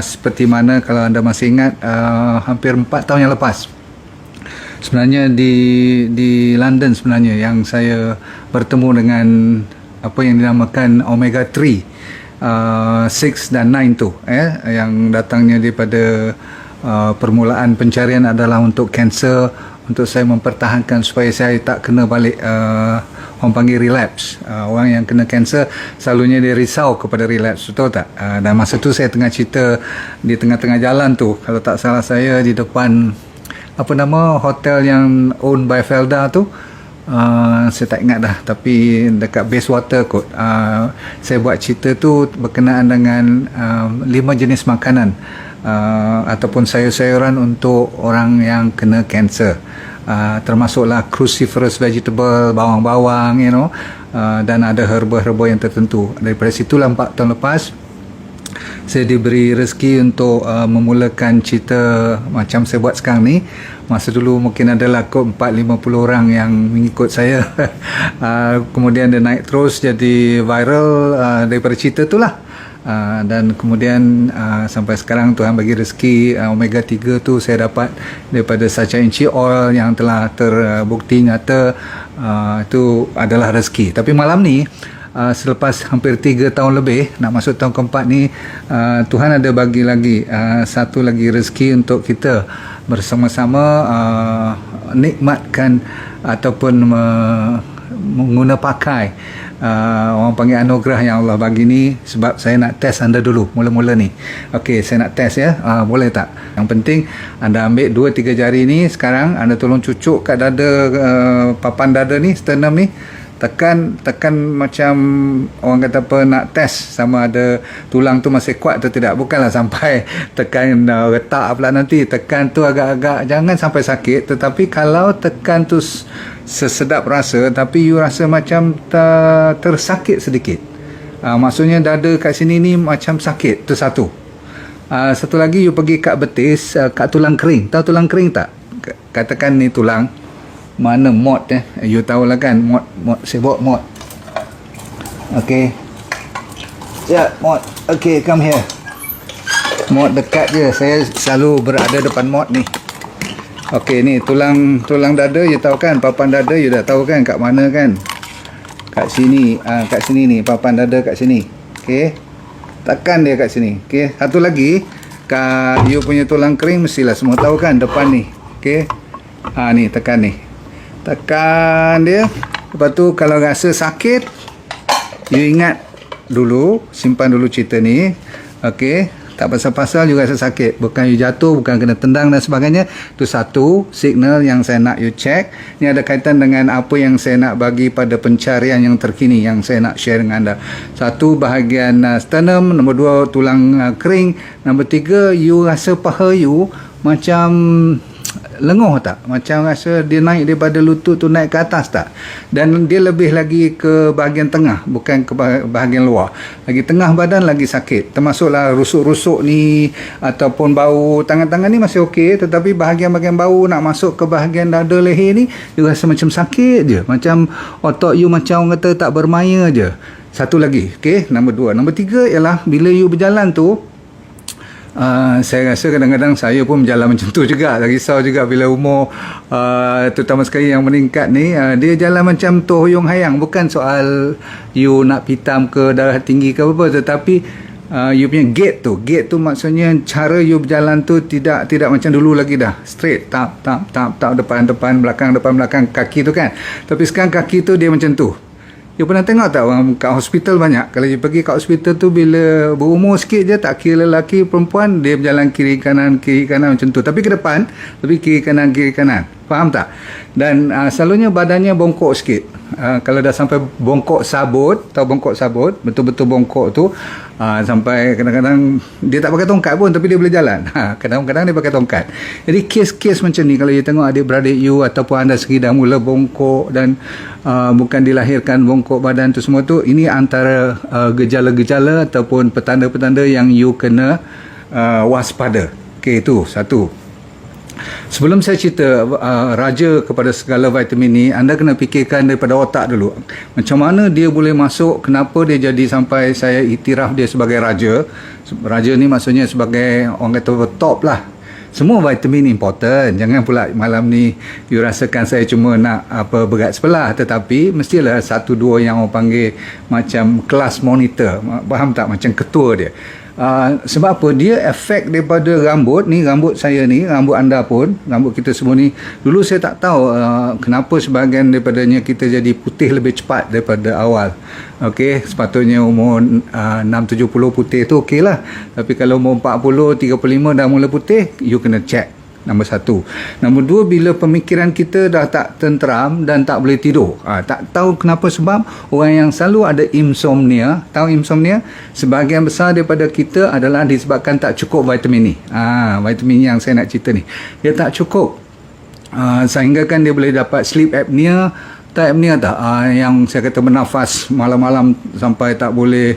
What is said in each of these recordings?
seperti mana kalau anda masih ingat, hampir 4 tahun yang lepas, sebenarnya di London sebenarnya yang saya bertemu dengan apa yang dinamakan Omega 3, 6 dan 9 tu, yang datangnya daripada permulaan pencarian adalah untuk kanser, untuk saya mempertahankan supaya saya tak kena balik, orang panggil relapse. Orang yang kena kanser selalunya dia risau kepada relapse, betul tak? Dan masa tu saya tengah cerita di tengah-tengah jalan tu, kalau tak salah saya di depan apa nama hotel yang owned by Felda tu, saya tak ingat dah, tapi dekat Bayswater kot. Saya buat cerita tu berkenaan dengan 5 jenis makanan ataupun sayur-sayuran untuk orang yang kena kanser, termasuklah cruciferous vegetable, bawang-bawang, dan ada herba-herba yang tertentu. Daripada situlah 4 tahun lepas saya diberi rezeki untuk memulakan cerita macam saya buat sekarang ni. Masa dulu mungkin adalah kot 4-50 orang yang mengikut saya. Kemudian dia naik terus jadi viral daripada cerita tu lah. Dan kemudian sampai sekarang Tuhan bagi rezeki, Omega 3 tu saya dapat daripada Sacha Inchi Oil yang telah terbukti nyata itu adalah rezeki. Tapi malam ni, selepas hampir 3 tahun lebih nak masuk tahun keempat ni, Tuhan ada bagi lagi satu lagi rezeki untuk kita bersama-sama nikmatkan ataupun mengguna pakai orang panggil anugerah yang Allah bagi ni. Sebab saya nak test anda dulu mula-mula ni. Okey, saya nak test ya. Boleh tak? Yang penting anda ambil 2-3 jari ni sekarang, anda tolong cucuk kat dada, papan dada ni, sternum ni. Tekan macam orang kata apa, nak test sama ada tulang tu masih kuat atau tidak. Bukanlah sampai tekan retak pula nanti. Tekan tu agak-agak, jangan sampai sakit. Tetapi kalau tekan tu sesedap rasa, tapi you rasa macam tersakit sedikit, maksudnya dada kat sini ni macam sakit, tu satu. Satu lagi, you pergi kat betis, kat tulang kering. Tahu tulang kering tak? Katakan ni tulang mana mod, you tahulah kan, mod saya bawa mod. Okey ya, mod. Okey, come here. Mod dekat je, saya selalu berada depan mod ni. Okey, ni tulang dada, you tahu kan, papan dada you dah tahu kan kat mana kan, kat sini, kat sini ni, papan dada kat sini. Okey, tekan dia kat sini. Okey, satu lagi, kat you punya tulang kering mestilah semua tahu kan, depan ni. Okey, ni tekan ni, tekan dia. Lepas tu kalau rasa sakit, you ingat dulu, simpan dulu cerita ni. Okey, tak pasal-pasal you rasa sakit, bukan you jatuh, bukan kena tendang dan sebagainya. Itu satu signal yang saya nak you check. Ini ada kaitan dengan apa yang saya nak bagi pada pencarian yang terkini yang saya nak share dengan anda. Satu, bahagian sternum. Nombor 2, tulang kering. Nombor 3, you rasa paha you macam lenguh tak? Macam rasa dia naik daripada lutut tu naik ke atas tak? Dan dia lebih lagi ke bahagian tengah, bukan ke bahagian luar. Lagi tengah badan lagi sakit. Termasuklah rusuk-rusuk ni ataupun bau tangan-tangan ni masih okey, tetapi bahagian-bahagian bau nak masuk ke bahagian dada leher ni, you rasa macam sakit je. Macam otak you macam orang kata tak bermaya je. Satu lagi, okey, nombor 2. Nombor 3 ialah bila you berjalan tu, saya rasa kadang-kadang saya pun berjalan macam tu juga. Risau juga bila umur terutama sekali yang meningkat ni, dia jalan macam toh huyung hayang. Bukan soal you nak pitam ke darah tinggi ke apa, tetapi you punya gate tu maksudnya cara you berjalan tu tidak macam dulu lagi dah. Straight, tap, depan, belakang, kaki tu kan. Tapi sekarang kaki tu dia macam tu. You pernah tengok tak orang kat hospital banyak, kalau you pergi kat hospital tu bila berumur sikit je, tak kira lelaki perempuan, dia berjalan kiri kanan macam tu, tapi ke depan, tapi kiri kanan, faham tak? Dan selalunya badannya bongkok sikit. Kalau dah sampai bongkok sabut, tahu bongkok sabut, betul-betul bongkok tu, sampai kadang-kadang dia tak pakai tongkat pun tapi dia boleh jalan. Kadang-kadang dia pakai tongkat. Jadi kes-kes macam ni kalau you tengok adik-beradik you ataupun anda sendiri dah mula bongkok dan bukan dilahirkan bongkok badan tu semua tu, ini antara gejala-gejala ataupun petanda-petanda yang you kena waspada. Okey, itu satu. Sebelum saya cerita raja kepada segala vitamin ni, anda kena fikirkan daripada otak dulu. Macam mana dia boleh masuk, kenapa dia jadi sampai saya iktiraf dia sebagai raja. Raja ni maksudnya sebagai orang kata top lah. Semua vitamin important. Jangan pula malam ni you rasakan saya cuma nak berat sebelah, tetapi mestilah satu dua yang orang panggil macam kelas monitor. Faham tak? Macam ketua dia. Sebab apa? Dia efek daripada rambut ni, rambut saya ni, rambut anda pun, rambut kita semua ni. Dulu saya tak tahu kenapa sebahagian daripadanya kita jadi putih lebih cepat daripada awal. Okey, sepatutnya umur 6-70 putih tu okey lah. Tapi kalau umur 40, 35 dah mula putih, you kena check. Nombor satu. Nombor dua, bila pemikiran kita dah tak tenteram dan tak boleh tidur. Tak tahu kenapa sebab orang yang selalu ada insomnia. Tahu insomnia? Sebahagian besar daripada kita adalah disebabkan tak cukup vitamin ni. Vitamin yang saya nak cerita ni. Dia tak cukup. Sehingga kan dia boleh dapat sleep apnea. Tak apnea tak? Yang saya kata bernafas malam-malam sampai tak boleh...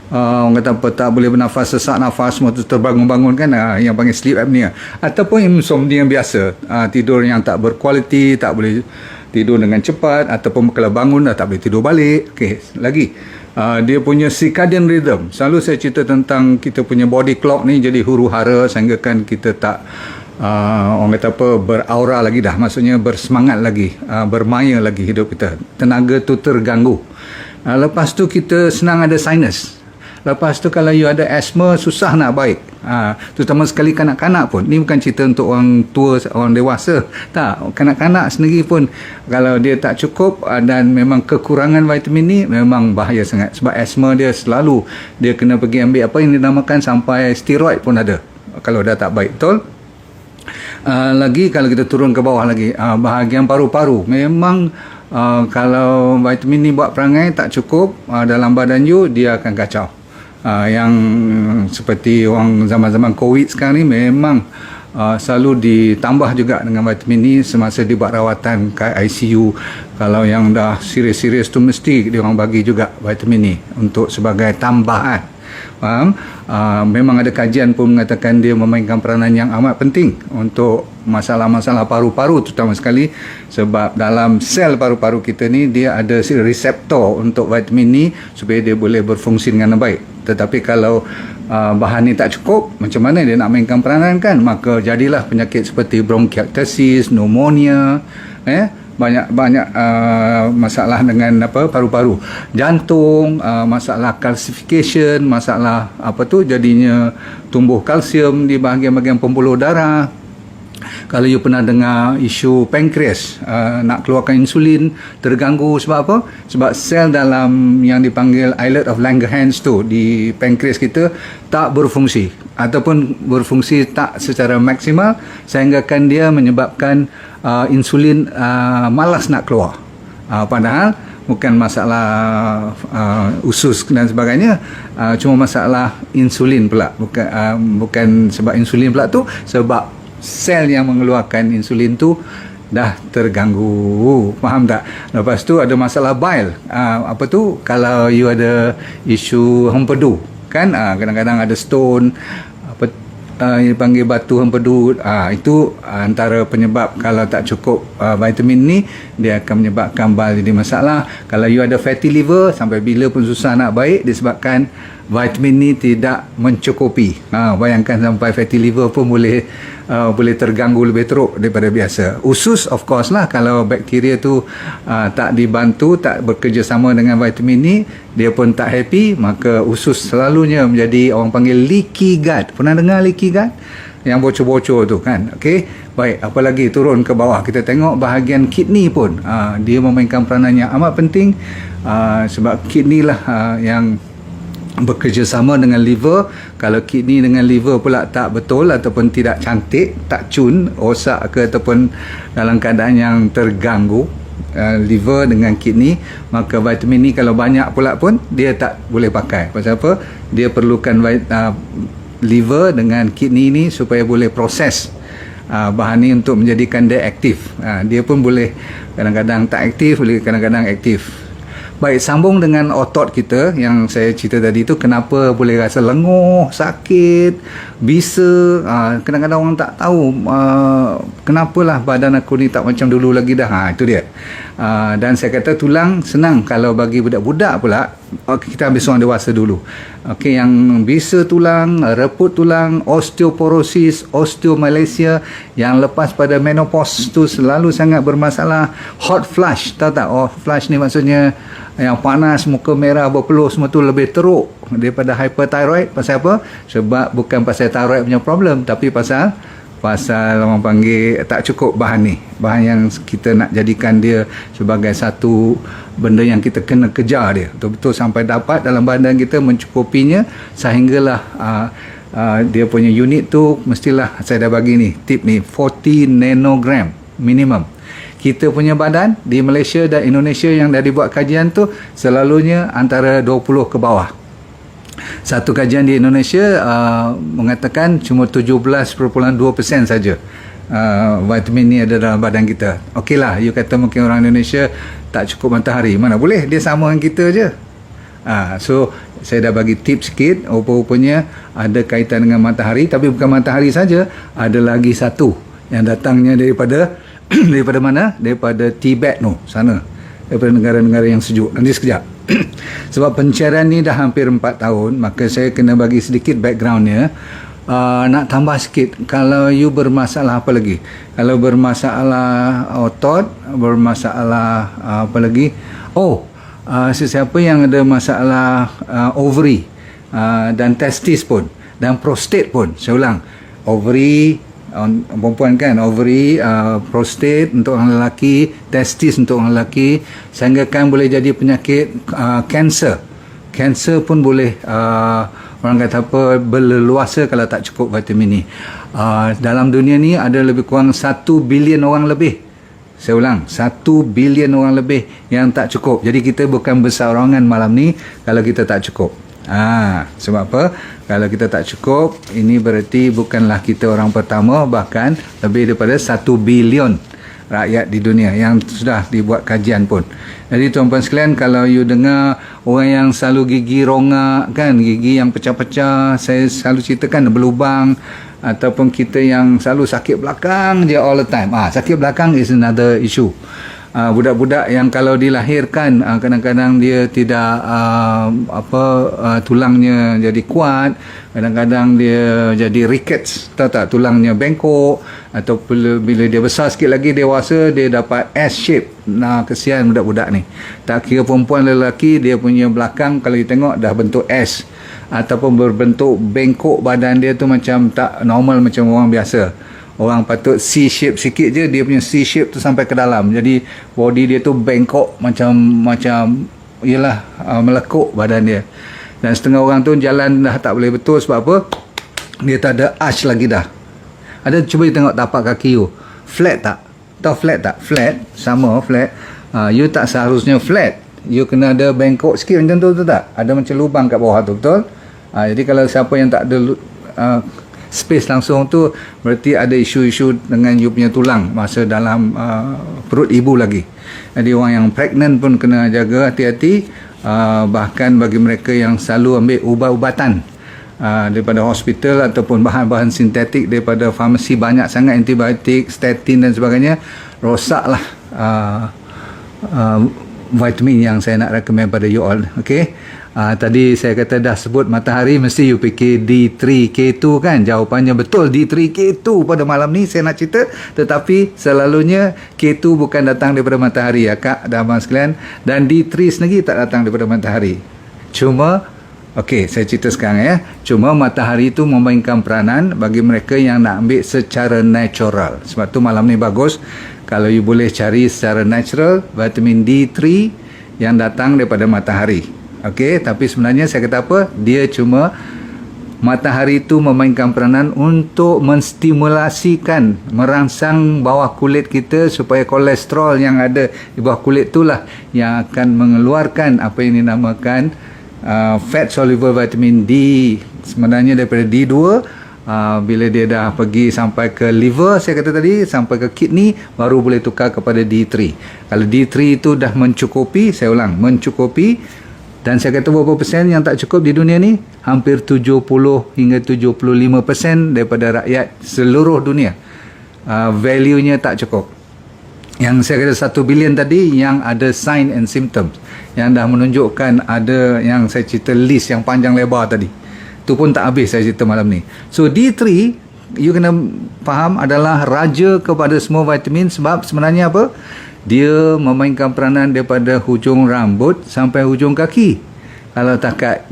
orang kata apa, tak boleh bernafas, sesak nafas, semua tu terbangun-bangun kan, yang panggil sleep apnea. Ataupun insomnia yang biasa, tidur yang tak berkualiti, tak boleh tidur dengan cepat, ataupun kalau bangun dah tak boleh tidur balik. Okey, lagi dia punya circadian rhythm. Selalu saya cerita tentang kita punya body clock ni jadi huru-hara sehingga kan kita tak orang kata apa, beraura lagi dah, maksudnya bersemangat lagi, bermaya lagi hidup kita. Tenaga tu terganggu. Lepas tu kita senang ada sinus. Lepas tu kalau you ada asma, susah nak baik. Terutama sekali kanak-kanak pun. Ni bukan cerita untuk orang tua, orang dewasa. Tak, kanak-kanak sendiri pun kalau dia tak cukup dan memang kekurangan vitamin ni, memang bahaya sangat. Sebab asma dia selalu, dia kena pergi ambil apa yang dinamakan sampai steroid pun ada. Kalau dah tak baik, betul? Lagi kalau kita turun ke bawah lagi, bahagian paru-paru. Memang kalau vitamin ni buat perangai tak cukup dalam badan you, dia akan kacau. Yang seperti orang zaman-zaman COVID sekarang ni memang selalu ditambah juga dengan vitamin ni semasa dibuat rawatan kat ICU. Kalau yang dah serius-serius tu mesti dia orang bagi juga vitamin ni untuk sebagai tambahan. Faham? Memang ada kajian pun mengatakan dia memainkan peranan yang amat penting untuk masalah-masalah paru-paru, terutama sekali sebab dalam sel paru-paru kita ni dia ada reseptor untuk vitamin ni supaya dia boleh berfungsi dengan baik. Tetapi kalau bahan ni tak cukup, macam mana dia nak mainkan peranan kan? Maka jadilah penyakit seperti bronchiectasis, pneumonia, banyak masalah dengan paru-paru, jantung, masalah calcification, masalah jadinya tumbuh kalsium di bahagian-bahagian pembuluh darah. Kalau you pernah dengar isu pankreas, nak keluarkan insulin terganggu sebab apa? Sebab sel dalam yang dipanggil islet of Langerhans tu di pankreas kita tak berfungsi ataupun berfungsi tak secara maksimal sehingga kan dia menyebabkan insulin malas nak keluar. Padahal bukan masalah usus dan sebagainya, cuma masalah insulin pula. Bukan sebab insulin pula tu, sebab sel yang mengeluarkan insulin tu dah terganggu. Faham tak? Lepas tu ada masalah bile. Kalau you ada isu hempedu kan, kadang-kadang ada stone, yang dipanggil batu hempedu, itu antara penyebab. Kalau tak cukup vitamin ni, dia akan menyebabkan bile jadi masalah. Kalau you ada fatty liver, sampai bila pun susah nak baik disebabkan vitamin ni tidak mencukupi. Bayangkan sampai fatty liver pun boleh terganggu lebih teruk daripada biasa. Usus of course lah, kalau bakteria tu tak dibantu, tak bekerjasama dengan vitamin ni, dia pun tak happy, maka usus selalunya menjadi orang panggil leaky gut. Pernah dengar leaky gut? Yang bocor-bocor tu kan. Okey, baik, apalagi turun ke bawah kita tengok bahagian kidney pun, dia memainkan peranan yang amat penting, sebab kidney lah yang bekerjasama dengan liver. Kalau kidney dengan liver pula tak betul ataupun tidak cantik, tak cun, rosak ke ataupun dalam keadaan yang terganggu, liver dengan kidney, maka vitamin ni kalau banyak pula pun dia tak boleh pakai. Pasal apa? Dia perlukan liver dengan kidney ni supaya boleh proses bahan ni untuk menjadikan dia aktif. Dia pun boleh kadang-kadang tak aktif, boleh kadang-kadang aktif. Baik, sambung dengan otot kita yang saya cerita tadi tu, kenapa boleh rasa lenguh, sakit, bisa. Kadang-kadang orang tak tahu kenapalah badan aku ni tak macam dulu lagi dah. Itu dia. Dan saya kata tulang senang. Kalau bagi budak-budak pula, kita ambil seorang dewasa dulu. Okey, yang bisa tulang, reput tulang, osteoporosis, osteomalacia, yang lepas pada menopause tu selalu sangat bermasalah. Hot flush, tahu tak? Hot flush ni maksudnya yang panas, muka merah, berpeluh, semua tu lebih teruk daripada hyperthyroid. Pasal apa? Sebab bukan pasal thyroid punya problem, tapi pasal orang panggil tak cukup bahan ni, bahan yang kita nak jadikan dia sebagai satu benda yang kita kena kejar dia betul-betul sampai dapat dalam badan kita mencukupinya, sehinggalah dia punya unit tu mestilah, saya dah bagi ni tip ni, 40 nanogram minimum. Kita punya badan di Malaysia dan Indonesia yang dah dibuat kajian tu selalunya antara 20 ke bawah. Satu kajian di Indonesia mengatakan cuma 17.2% saja vitamin ni ada dalam badan kita. Okeylah, you kata mungkin orang Indonesia tak cukup matahari. Mana boleh, dia sama dengan kita je. So saya dah bagi tips sikit. Rupa-rupanya ada kaitan dengan matahari, tapi bukan matahari saja, ada lagi satu yang datangnya daripada daripada mana? Daripada Tibet tu sana, daripada negara-negara yang sejuk. Nanti sekejap. Sebab pencarian ni dah hampir 4 tahun, maka saya kena bagi sedikit backgroundnya. Nak tambah sikit, kalau you bermasalah apa lagi, kalau bermasalah otot, bermasalah apa lagi, sesiapa yang ada masalah ovary dan testis pun, dan prostate pun, saya ulang, ovary perempuan kan, ovary, prostate untuk orang lelaki, testis untuk orang lelaki, sehingga kan boleh jadi penyakit kanser. Kanser pun boleh orang kata apa, berleluasa kalau tak cukup vitamin ni. Dalam dunia ni ada lebih kurang 1 bilion orang lebih, saya ulang, 1 bilion orang lebih yang tak cukup. Jadi kita bukan berseorangan malam ni kalau kita tak cukup. Sebab apa? Kalau kita tak cukup, ini berarti bukanlah kita orang pertama, bahkan lebih daripada 1 bilion rakyat di dunia yang sudah dibuat kajian pun. Jadi tuan-tuan sekalian, kalau you dengar orang yang selalu gigi rongak kan, gigi yang pecah-pecah, saya selalu ceritakan berlubang, ataupun kita yang selalu sakit belakang je all the time. Sakit belakang is another issue. Budak-budak yang kalau dilahirkan kadang-kadang dia tidak tulangnya jadi kuat, kadang-kadang dia jadi rickets, tahu tak, tulangnya bengkok, atau bila dia besar sikit lagi, dewasa, dia dapat S shape. Kesian budak-budak ni, tak kira perempuan lelaki, dia punya belakang kalau you tengok dah bentuk S, ataupun berbentuk bengkok, badan dia tu macam tak normal macam orang biasa. Orang patut C shape sikit je, dia punya C shape tu sampai ke dalam. Jadi body dia tu bengkok macam yalah, melekuk badan dia. Dan setengah orang tu jalan dah tak boleh betul, sebab apa? Dia tak ada arch lagi dah. Cuba you tengok tapak kaki you, flat tak? Tahu flat tak? Flat, sama flat. You tak seharusnya flat, you kena ada bengkok sikit macam tu, betul tak? Ada macam lubang kat bawah tu, betul? Jadi kalau siapa yang tak ada space langsung tu, berarti ada isu-isu dengan you punya tulang masa dalam perut ibu lagi. Jadi orang yang pregnant pun kena jaga hati-hati. Bahkan bagi mereka yang selalu ambil ubat-ubatan daripada hospital ataupun bahan-bahan sintetik daripada farmasi, banyak sangat antibiotik, statin dan sebagainya, rosaklah vitamin yang saya nak recommend pada you all. Okay, tadi saya kata dah sebut matahari, mesti you fikir D3K2 kan. Jawapannya betul, D3K2 pada malam ni saya nak cerita. Tetapi selalunya K2 bukan datang daripada matahari ya kak dan abang sekalian, dan D3 sendiri tak datang daripada matahari. Cuma saya cerita sekarang ya. Cuma matahari itu memainkan peranan bagi mereka yang nak ambil secara natural. Sebab tu malam ni bagus kalau you boleh cari secara natural vitamin D3 yang datang daripada matahari. Tapi sebenarnya saya kata apa? Dia cuma, matahari itu memainkan peranan untuk menstimulasikan, merangsang bawah kulit kita supaya kolesterol yang ada di bawah kulit itulah yang akan mengeluarkan apa yang dinamakan fat soluble vitamin D. Sebenarnya daripada D2, bila dia dah pergi sampai ke liver, saya kata tadi, sampai ke kidney, baru boleh tukar kepada D3. Kalau D3 itu dah mencukupi, saya ulang, mencukupi, dan saya kata berapa persen yang tak cukup di dunia ni? Hampir 70 hingga 75% daripada rakyat seluruh dunia value-nya tak cukup. Yang saya kata 1 bilion tadi yang ada sign and symptoms, yang dah menunjukkan ada yang saya cerita list yang panjang lebar tadi. Tu pun tak habis saya cerita malam ni. So D3 you kena faham adalah raja kepada semua vitamin, sebab sebenarnya apa? Dia memainkan peranan daripada hujung rambut sampai hujung kaki. Kalau takat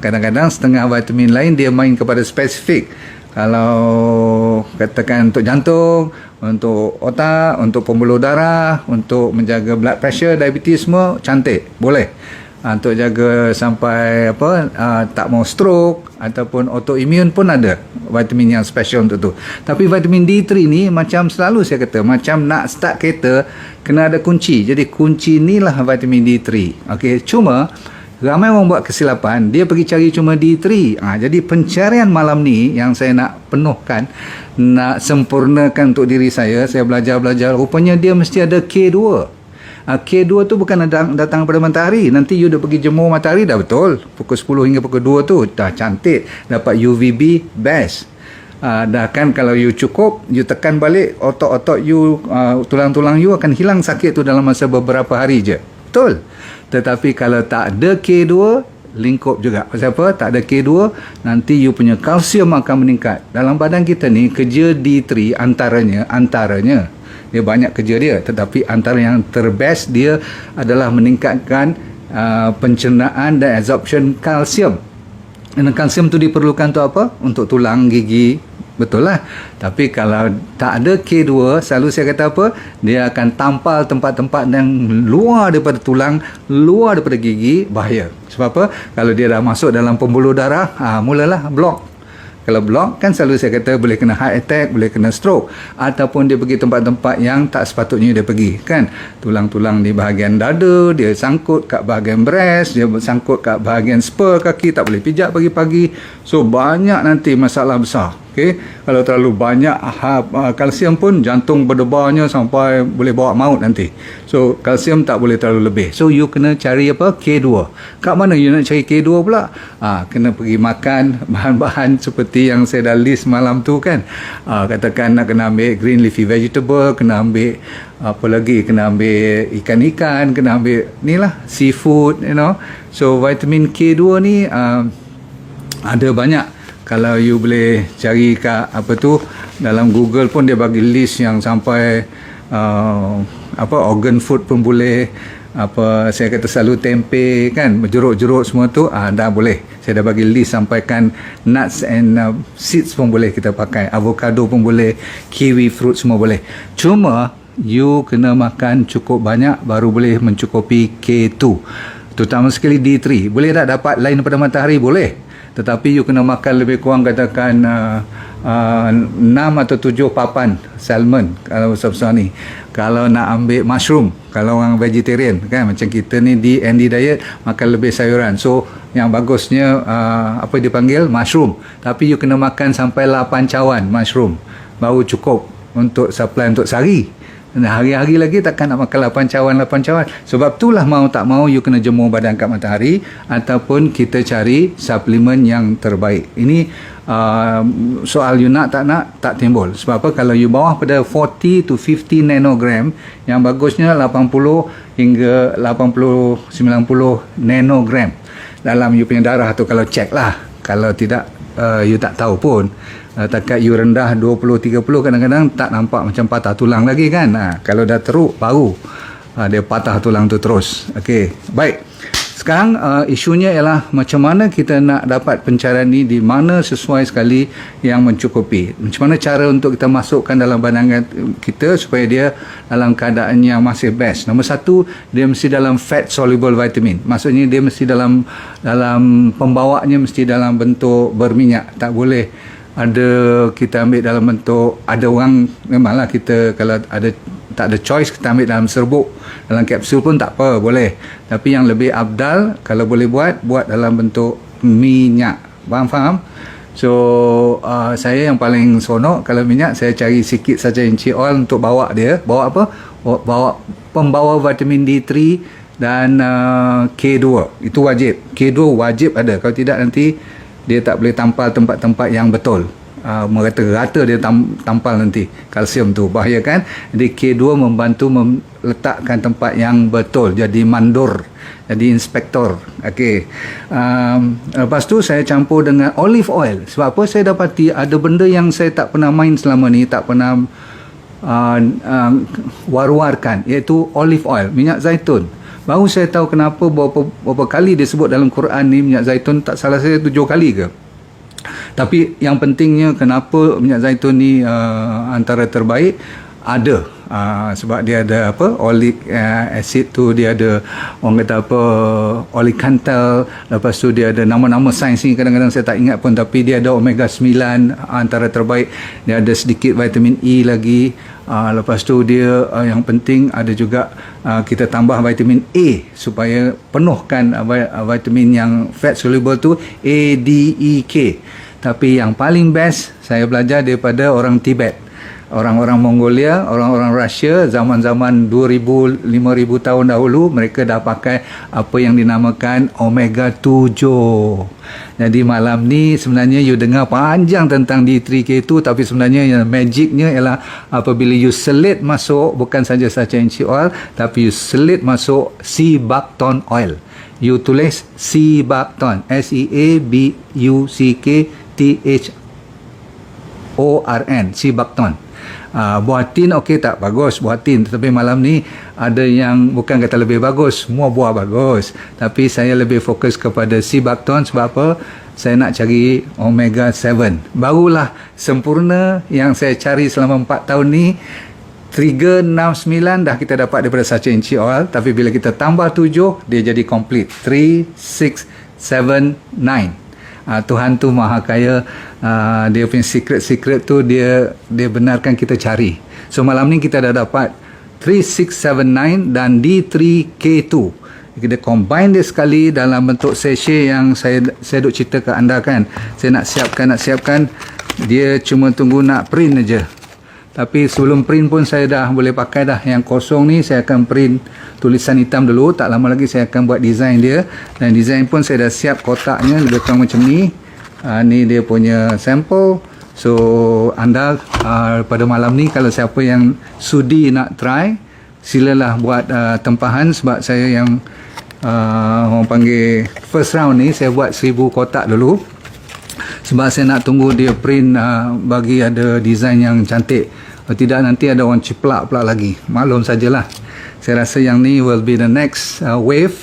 kadang-kadang setengah vitamin lain dia main kepada spesifik. Kalau katakan untuk jantung, untuk otak, untuk pembuluh darah, untuk menjaga blood pressure, diabetes semua, cantik, boleh. Untuk jaga sampai tak mau stroke ataupun autoimmune pun ada vitamin yang special untuk tu. Tapi vitamin D3 ni macam selalu saya kata, macam nak start kereta kena ada kunci. Jadi kunci ni lah vitamin D3. Okey, cuma ramai orang buat kesilapan, dia pergi cari cuma D3. Jadi pencarian malam ni yang saya nak penuhkan, nak sempurnakan untuk diri saya belajar-belajar, rupanya dia mesti ada K2. K2 tu bukan datang pada matahari. Nanti you dah pergi jemur matahari dah betul. Pukul 10 hingga pukul 2 tu dah cantik, dapat UVB best. Dah kan, kalau you cukup, you tekan balik otot-otot you, tulang-tulang you akan hilang sakit tu dalam masa beberapa hari je. Betul. Tetapi kalau tak ada K2, lingkup juga. Pasal apa? Tak ada K2, nanti you punya kalsium akan meningkat. Dalam badan kita ni, kerja D3 antaranya dia banyak kerja dia, tetapi antara yang terbest dia adalah meningkatkan pencernaan dan absorption kalsium. Dan kalsium tu diperlukan untuk apa? Untuk tulang, gigi. Betul lah. Tapi kalau tak ada K2, selalu saya kata apa? Dia akan tampal tempat-tempat yang luar daripada tulang, luar daripada gigi, bahaya. Sebab apa? Kalau dia dah masuk dalam pembuluh darah, mulalah blok. Kalau blok kan selalu saya kata boleh kena heart attack, boleh kena stroke, ataupun dia pergi tempat-tempat yang tak sepatutnya dia pergi, kan? Tulang-tulang di bahagian dada, dia sangkut kat bahagian breast, dia sangkut kat bahagian spur kaki, tak boleh pijak pagi-pagi. So banyak nanti masalah besar. Okay? Kalau terlalu banyak kalsium pun jantung berdebarnya sampai boleh bawa maut nanti. So kalsium tak boleh terlalu lebih. So you kena cari apa? K2. Kat mana you nak cari K2 pula? Kena pergi makan bahan-bahan seperti yang saya dah list malam tu, kan? Katakan nak kena ambil green leafy vegetable, kena ambil apa lagi, kena ambil ikan-ikan, kena ambil ni lah seafood, you know. So vitamin K2 ni ada banyak. Kalau you boleh cari kat dalam Google pun dia bagi list yang sampai organ food pun boleh, saya kata selalu tempe, kan, jeruk-jeruk semua tu dah boleh. Saya dah bagi list, sampaikan nuts and seeds pun boleh kita pakai, avocado pun boleh, kiwi fruit semua boleh. Cuma you kena makan cukup banyak baru boleh mencukupi K2, terutama sekali D3. Boleh tak dapat lain daripada matahari? Boleh. Tetapi you kena makan lebih kurang katakan 6 atau 7 papan salmon kalau besar-besar ni. Kalau nak ambil mushroom, kalau orang vegetarian, kan, macam kita ni di ND diet, makan lebih sayuran. So yang bagusnya apa dipanggil mushroom. Tapi you kena makan sampai 8 cawan mushroom baru cukup untuk supply untuk sehari. Hari-hari lagi takkan nak makan 8 cawan. Sebab itulah mau tak mau you kena jemur badan kat matahari, ataupun kita cari suplemen yang terbaik. Ini soal you nak tak timbul. Sebab apa? Kalau you bawah pada 40 to 50 nanogram, yang bagusnya 80 hingga 80-90 nanogram dalam you punya darah tu, kalau check lah. Kalau tidak, you tak tahu pun. Takat you rendah 20-30, kadang-kadang tak nampak macam patah tulang lagi, kan? Kalau dah teruk baru dia patah tulang tu terus. Okey, baik. Sekarang isunya ialah macam mana kita nak dapat pencarian ni di mana sesuai sekali yang mencukupi. Macam mana cara untuk kita masukkan dalam badan kita supaya dia dalam keadaan yang masih best. Nombor satu, dia mesti dalam fat soluble vitamin. Maksudnya dia mesti dalam pembawaannya mesti dalam bentuk berminyak. Tak boleh ada kita ambil dalam bentuk, ada orang memanglah kita kalau tak ada choice, kita ambil dalam serbuk, dalam kapsul pun tak apa, boleh. Tapi yang lebih abdal kalau boleh buat dalam bentuk minyak. Faham? So saya yang paling seronok kalau minyak, saya cari sikit saja inchi oil untuk bawa dia. Bawa apa? Bawa pembawa vitamin D3 dan K2. Itu wajib. K2 wajib ada. Kalau tidak nanti dia tak boleh tampal tempat-tempat yang betul. merata-rata dia tampal nanti kalsium tu, bahaya kan. Jadi K2 membantu meletakkan tempat yang betul, jadi mandor, jadi inspektor. Okey. Lepas tu saya campur dengan olive oil. Sebab apa? Saya dapati ada benda yang saya tak pernah main selama ni, tak pernah war-warkan, iaitu olive oil, minyak zaitun. Baru saya tahu kenapa berapa kali disebut dalam Quran ni minyak zaitun, tak salah saya 7 kali ke. Tapi yang pentingnya kenapa minyak zaitun ni antara terbaik, ada sebab dia ada apa, oleic acid tu, dia ada orang kata apa, oleocanthal. Lepas tu dia ada nama-nama sains ni kadang-kadang saya tak ingat pun, tapi dia ada omega 9 antara terbaik. Dia ada sedikit vitamin E lagi. Lepas tu dia yang penting ada juga kita tambah vitamin A supaya penuhkan vitamin yang fat soluble tu, A, D, E, K. Tapi yang paling best saya belajar daripada orang Tibet, orang-orang Mongolia, orang-orang Rusia zaman-zaman 2000-5000 tahun dahulu. Mereka dah pakai apa yang dinamakan omega 7. Jadi malam ni sebenarnya you dengar panjang tentang D3K2, tapi sebenarnya yang magicnya ialah apabila you selit masuk bukan saja sacha inchi oil, tapi you selit masuk sea buckthorn oil. You tulis sea buckthorn, SEABUCKTHORN, sea buckthorn. Buatin okey tak? Bagus buatin. Tetapi malam ni ada yang bukan kata lebih bagus, semua buah bagus, tapi saya lebih fokus kepada sea buckthorn. Sebab apa? Saya nak cari omega 7. Barulah sempurna yang saya cari selama 4 tahun ni. 3, 6, 9 dah kita dapat daripada sacha inchi oil, tapi bila kita tambah 7 dia jadi complete. 3, 6, 7, 9. Tuhan tu maha kaya. Dia punya secret tu dia benarkan kita cari. So malam ni kita dah dapat 3679 dan D3K2. Kita combine dia sekali dalam bentuk sachet yang saya duk cerita ke anda kan. Saya nak siapkan. Dia cuma tunggu nak print aja. Tapi sebelum print pun saya dah boleh pakai dah. Yang kosong ni saya akan print tulisan hitam dulu. Tak lama lagi saya akan buat design dia. Dan design pun saya dah siap kotaknya lebih kurang macam ni. Ni dia punya sampel. So anda pada malam ni kalau siapa yang sudi nak try, silalah buat tempahan. Sebab saya yang orang panggil first round ni saya buat 1000 kotak dulu. Sebab saya nak tunggu dia print bagi ada design yang cantik. Kalau tidak nanti ada orang ciplak pula lagi. Maklum sajalah. Saya rasa yang ni will be the next wave.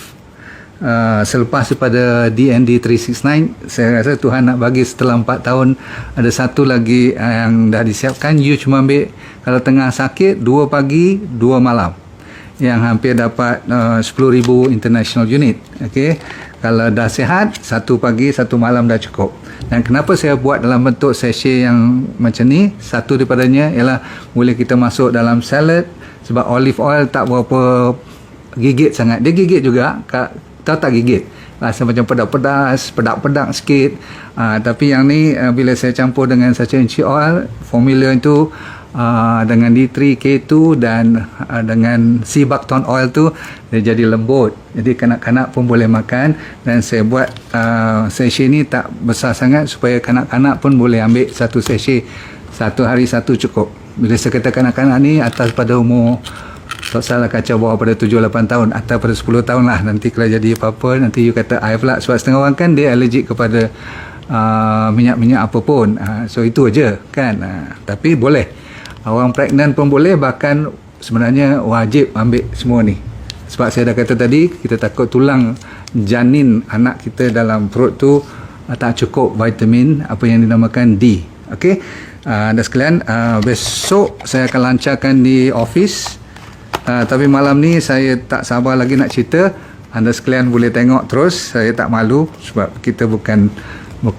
Selepas daripada DND 369, saya rasa Tuhan nak bagi setelah 4 tahun ada satu lagi yang dah disiapkan. You cuma ambil kalau tengah sakit 2 pagi 2 malam, yang hampir dapat 10,000 international unit. Okey, kalau dah sihat 1 pagi 1 malam dah cukup. Dan kenapa saya buat dalam bentuk sachet yang macam ni, satu daripadanya ialah boleh kita masuk dalam salad. Sebab olive oil tak berapa gigit sangat. Dia gigit juga, tahu tak gigit, rasa macam pedas-pedas, pedak-pedak sikit. Tapi yang ni bila saya campur dengan sacha inchi oil, formula itu dengan D3K2 dan dengan sea buckthorn oil tu, dia jadi lembut. Jadi kanak-kanak pun boleh makan. Dan saya buat sachet ni tak besar sangat supaya kanak-kanak pun boleh ambil satu sachet, satu hari satu cukup. Bila saya kata kanak-kanak ni atas pada umur, tak salah kacau bawah pada 7-8 tahun, atas pada 10 tahun lah. Nanti kalau jadi apa-apa nanti you kata I pula. Sebab setengah orang kan dia allergic kepada minyak-minyak apa pun. So itu aja kan. Tapi boleh, orang pregnant pun boleh, bahkan sebenarnya wajib ambil semua ni. Sebab saya dah kata tadi, kita takut tulang janin anak kita dalam perut tu tak cukup vitamin apa yang dinamakan D. Okey, dan sekalian, besok saya akan lancarkan di office. Tapi malam ni saya tak sabar lagi nak cerita. Anda sekalian boleh tengok terus. Saya tak malu sebab kita bukan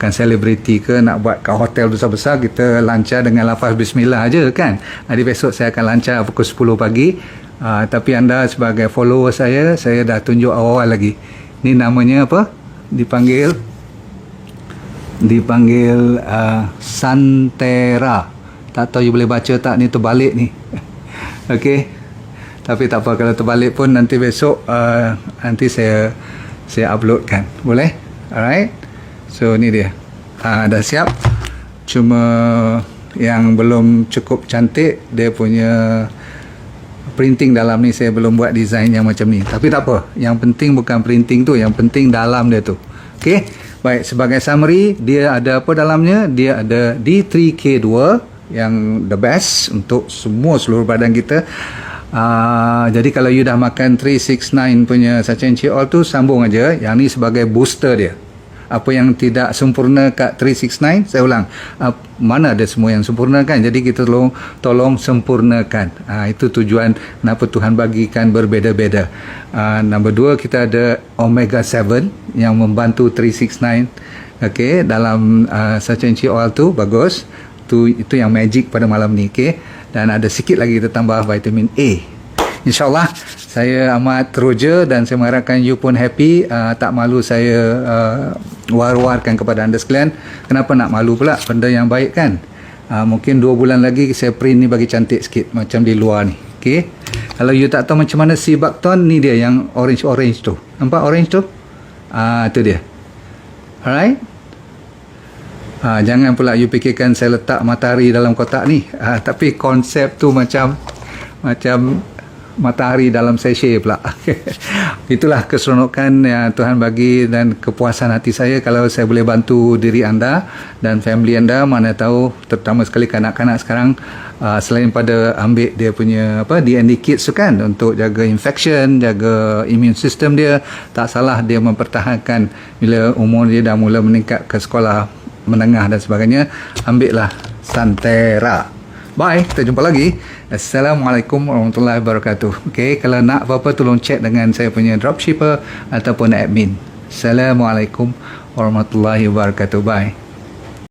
selebriti ke nak buat kat hotel besar-besar. Kita lancar dengan lafaz bismillah aja kan. Jadi besok saya akan lancar pukul 10 pagi. Tapi anda sebagai follower saya dah tunjuk awal-awal lagi. Ni namanya apa? Dipanggil Santera. Tak tahu you boleh baca tak, ni terbalik ni. Okey. Tapi tak apa, kalau terbalik pun nanti besok nanti saya uploadkan. Boleh? Alright. So ni dia. Dah siap. Cuma yang belum cukup cantik dia punya printing dalam ni, saya belum buat design yang macam ni. Tapi tak apa, yang penting bukan printing tu, yang penting dalam dia tu. Okey, baik, sebagai summary, dia ada apa dalamnya? Dia ada D3K2 yang the best untuk seluruh badan kita. Jadi kalau you dah makan 369 punya Sanchenchi Oil tu, sambung aja. Yang ni sebagai booster dia. Apa yang tidak sempurna kat 369, saya ulang, mana ada semua yang sempurna kan, jadi kita tolong sempurnakan. Itu tujuan kenapa Tuhan bagikan berbeza-beza. Nombor 2, kita ada Omega 7 yang membantu 369, okay, dalam Sanchenchi Oil tu, bagus. Itu yang magic pada malam ni, okay? Dan ada sikit lagi kita tambah vitamin A. InsyaAllah saya amat teruja dan saya mengharapkan you pun happy. Tak malu saya war-warkan kepada anda sekalian. Kenapa nak malu pula? Benda yang baik kan. Mungkin 2 bulan lagi saya print ni bagi cantik sikit macam di luar ni, okay? Kalau you tak tahu macam mana si Buckthorn, ni dia yang orange tu. Nampak orange tu? Itu dia. Alright. Jangan pula you fikirkan saya letak matahari dalam kotak ni. Tapi konsep tu macam matahari dalam sachet pula. Itulah keseronokan yang Tuhan bagi dan kepuasan hati saya kalau saya boleh bantu diri anda dan family anda. Mana tahu, terutama sekali kanak-kanak sekarang, selain pada ambil dia punya DND kits tu kan, untuk jaga infection, jaga immune system dia, tak salah dia mempertahankan bila umur dia dah mula meningkat ke sekolah menengah dan sebagainya. Ambillah Santera. Bye, kita jumpa lagi. Assalamualaikum warahmatullahi wabarakatuh. Okay, kalau nak apa-apa tolong chat dengan saya punya dropshipper ataupun admin. Assalamualaikum warahmatullahi wabarakatuh. Bye.